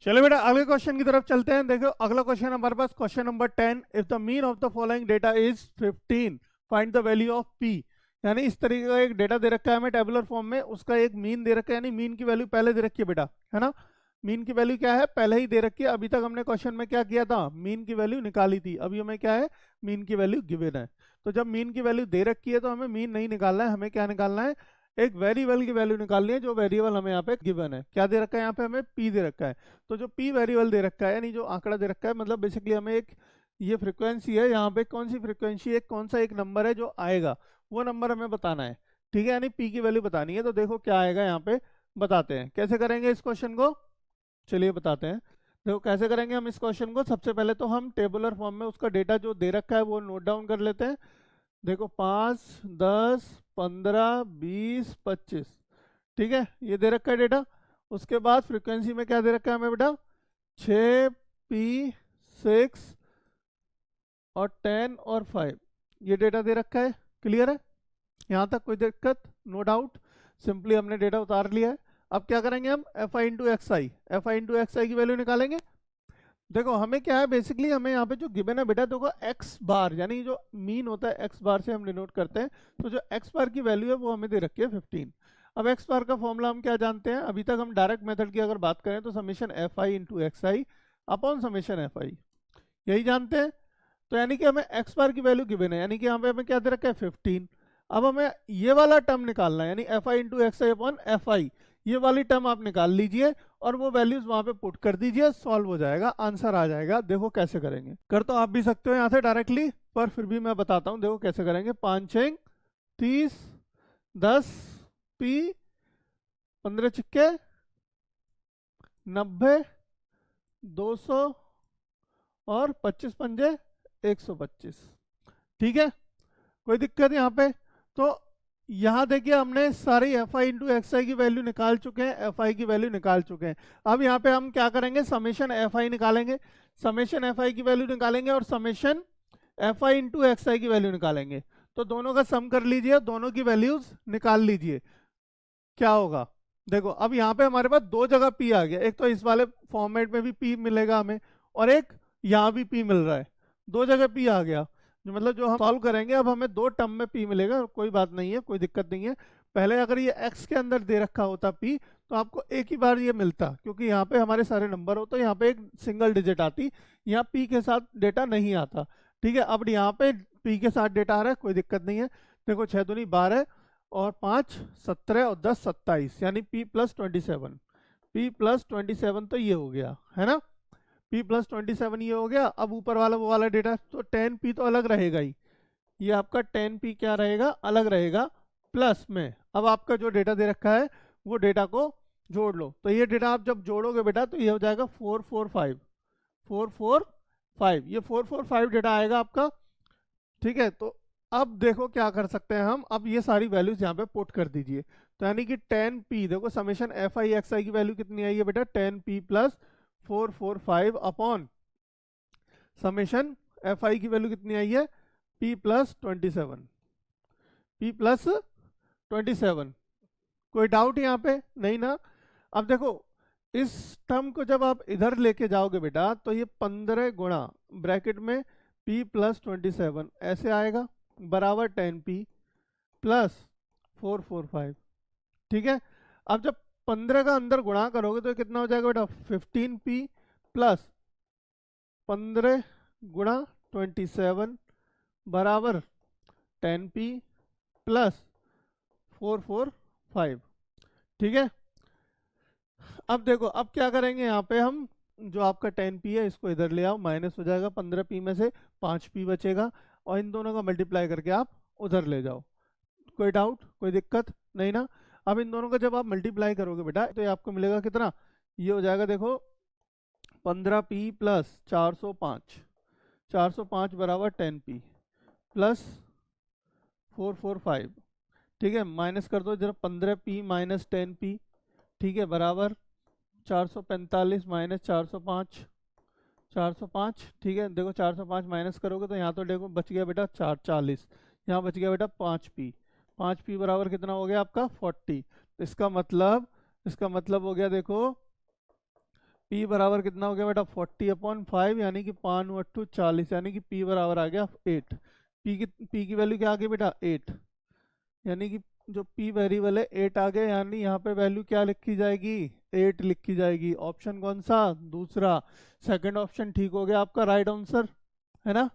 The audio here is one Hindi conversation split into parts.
चलो बेटा अगले क्वेश्चन की तरफ चलते हैं। देखो अगला क्वेश्चन हमारे पास question number 10, if the mean of the following data is 15 find the value of P. यानी इस तरीके का एक डेटा दे रखा है हमें टेबुलर फॉर्म में, उसका एक मीन दे रखा है, यानी मीन की वैल्यू पहले दे रखी है बेटा, है ना। मीन की वैल्यू क्या है, पहले ही दे रखी है। अभी तक हमने क्वेश्चन में क्या किया था, मीन की वैल्यू निकाली थी। अभी हमें क्या है, मीन की वैल्यू गिवन है। तो जब मीन की वैल्यू दे रखी है तो हमें मीन नहीं निकालना है, हमें क्या निकालना है, एक वेरिएबल की वैल्यू निकालनी है। जो वेरिएबल हमें यहाँ पे गिवन है, क्या दे रखा है यहाँ पे, हमें पी दे रखा है। तो जो पी वेरिएबल दे रखा है, यानी जो आंकड़ा दे रखा है, मतलब बेसिकली हमें एक ये फ्रीक्वेंसी है, यहाँ पे कौन सी फ्रीक्वेंसी है, कौन सा एक नंबर है जो आएगा, वो नंबर हमें बताना है। ठीक है, यानी पी की वैल्यू बतानी है। तो देखो क्या आएगा यहाँ पे, बताते हैं कैसे करेंगे इस क्वेश्चन को। चलिए बताते हैं। देखो कैसे करेंगे हम इस क्वेश्चन को। सबसे पहले तो हम टेबुलर फॉर्म में उसका डेटा जो दे रखा है वो नोट डाउन कर लेते हैं। देखो 5, 10, 15, 20, 25, ठीक है, ये दे रखा है डेटा। उसके बाद फ्रीक्वेंसी में क्या दे रखा है हमें बेटा, 6, पी, 6 और 10 और 5, ये डेटा दे रखा है। क्लियर है, यहाँ तक कोई दिक्कत, नो डाउट। सिंपली हमने डेटा उतार लिया है। अब क्या करेंगे हम, F I into X I, F I into X I की वैल्यू निकालेंगे। देखो हमें क्या है, बेसिकली हमें यहाँ पे जो गिवन है बेटा, देखो एक्स बार, यानी जो मीन होता है एक्स बार से हम डिनोट करते हैं। तो जो एक्स बार की वैल्यू है वो हमें दे रखी है 15। अब एक्स बार का फॉर्मूला हम क्या जानते हैं, अभी तक हम डायरेक्ट मेथड की अगर बात करें तो summation F I into X I upon summation F I, यही जानते हैं। तो यानी कि हमें एक्स बार की वैल्यू गिवन है, यानी कि यहाँ पे हमें क्या दे रखा है 15। अब हमें ये वाला टर्म निकालना है, यानी F I into X I upon F I, ये वाली टर्म आप निकाल लीजिए और वो वैल्यूज वहां पे पुट कर दीजिए, सॉल्व हो जाएगा, आंसर आ जाएगा। देखो कैसे करेंगे, कर तो आप भी सकते हो यहाँ से डायरेक्टली, पर फिर भी मैं बताता हूँ। देखो कैसे करेंगे, 5 6 30, 10 पी, 15 चिक्के 90, 200 और 25 पंजे 125। ठीक है, कोई दिक्कत यहाँ पे। तो यहाँ देखिए हमने सारी F I into X I की वैल्यू निकाल चुके हैं, एफ आई की वैल्यू निकाल चुके हैं। अब यहाँ पे हम क्या करेंगे, समेशन एफ आई निकालेंगे, समेशन एफ आई की वैल्यू निकालेंगे और summation F I into X I की वैल्यू निकालेंगे। तो दोनों का सम कर लीजिए, दोनों की वैल्यूज निकाल लीजिए, क्या होगा। देखो अब यहाँ पे हमारे पास दो जगह पी आ गया, एक तो इस वाले फॉर्मेट में भी पी मिलेगा हमें, और एक यहाँ भी पी मिल रहा है, दो जगह पी आ गया। मतलब जो हम सॉल्व करेंगे, अब हमें दो टर्म में पी मिलेगा, कोई बात नहीं है, कोई दिक्कत नहीं है। पहले अगर ये एक्स के अंदर दे रखा होता पी, तो आपको एक ही बार ये मिलता, क्योंकि यहाँ पे हमारे सारे नंबर हो तो यहाँ पे एक सिंगल डिजिट आती, यहाँ पी के साथ डेटा नहीं आता। ठीक है, अब यहाँ पे पी के साथ डेटा आ रहा है, कोई दिक्कत नहीं है। देखो 6 दूनी 12 और 5 17 और 10 27, यानी p प्लस 27, p प्लस 27 तो ये हो गया है ना, p प्लस 27 ये हो गया। अब ऊपर वाला वो वाला डेटा, तो 10p तो अलग रहेगा ही, ये आपका 10p क्या रहेगा, अलग रहेगा प्लस में। अब आपका जो डेटा दे रखा है वो डेटा को जोड़ लो। तो ये डेटा आप जब जोड़ोगे बेटा तो ये हो जाएगा 445, 445, ये 445 डेटा आएगा आपका। ठीक है, तो अब देखो क्या कर सकते हैं हम, अब ये सारी वैल्यूज यहाँ पे पुट कर दीजिए। तो यानी कि 10p, देखो summation F I x I की वैल्यू कितनी आई है बेटा, 10p plus 445 upon summation F आई की वैल्यू कितनी आई है, p प्लस 27, p प्लस 27। कोई डाउट यहाँ पे नहीं ना। अब देखो इस टर्म को जब आप इधर लेके जाओगे बेटा, तो ये 15 गुणा ब्रैकेट में p प्लस 27 ऐसे आएगा, बराबर 10p प्लस 445। ठीक है, अब जब 15 का अंदर गुणा करोगे तो कितना हो जाएगा बेटा, 15p प्लस 15 गुणा 27 बराबर 10p प्लस 445। ठीक है, अब देखो अब क्या करेंगे, यहाँ पे हम जो आपका 10p है इसको इधर ले आओ, माइनस हो जाएगा, 15p में से 5p बचेगा, और इन दोनों का मल्टीप्लाई करके आप उधर ले जाओ। कोई डाउट, कोई दिक्कत नहीं ना। अब इन दोनों का जब आप मल्टीप्लाई करोगे बेटा तो ये आपको मिलेगा कितना, ये हो जाएगा देखो 15p प्लस 405, 405 बराबर 10p प्लस 445। ठीक है, माइनस कर दो जरा, 15p माइनस 10p, ठीक है, बराबर 445 माइनस 405, 405। ठीक है, देखो 405 माइनस करोगे तो यहाँ तो देखो बच गया बेटा 440, यहाँ बच गया बेटा 5p, 5p बराबर कितना हो गया आपका 40। इसका मतलब हो गया देखो P बराबर कितना हो गया बेटा 40/5 यानी कि 5/40 यानी कि P बराबर आ गया 8। P की वैल्यू क्या आ गई बेटा 8, यानी कि जो P वेरिएबल है 8 आ गया, यानी यहाँ पे वैल्यू क्या लिखी जाएगी 8 लिखी जाएगी। ऑप्शन कौन सा, दूसरा। सेकंड ऑप्शन ठीक हो गया आपका राइट आंसर, है ना।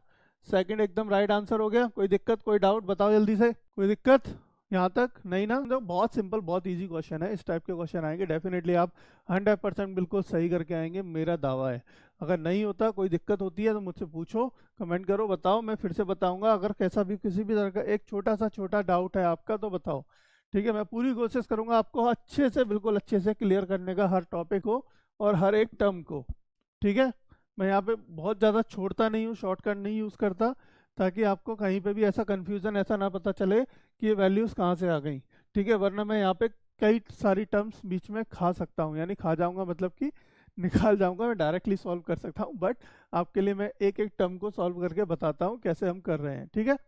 सेकंड एकदम राइट आंसर हो गया। कोई दिक्कत कोई डाउट बताओ जल्दी से, कोई दिक्कत यहाँ तक नहीं ना। तो बहुत सिंपल बहुत इजी क्वेश्चन है, इस टाइप के क्वेश्चन आएंगे डेफिनेटली आप 100% बिल्कुल सही करके आएंगे, मेरा दावा है। अगर नहीं होता कोई दिक्कत होती है तो मुझसे पूछो, कमेंट करो, बताओ, मैं फिर से बताऊंगा। अगर कैसा भी किसी भी तरह का एक छोटा डाउट है आपका तो बताओ, ठीक है। मैं पूरी कोशिश करूंगा आपको अच्छे से बिल्कुल अच्छे से क्लियर करने का, हर टॉपिक को और हर एक टर्म को, ठीक है। मैं यहाँ पे बहुत ज़्यादा छोड़ता नहीं हूँ, शॉर्टकट नहीं यूज़ करता, ताकि आपको कहीं पे भी ऐसा कन्फ्यूज़न ऐसा ना पता चले कि ये वैल्यूज़ कहाँ से आ गई, ठीक है। वरना मैं यहाँ पे कई सारी टर्म्स बीच में खा सकता हूँ, यानी खा जाऊँगा मतलब कि निकाल जाऊँगा, मैं डायरेक्टली सॉल्व कर सकता हूँ, बट आपके लिए मैं एक एक टर्म को सॉल्व करके बताता हूँ कैसे हम कर रहे हैं, ठीक है।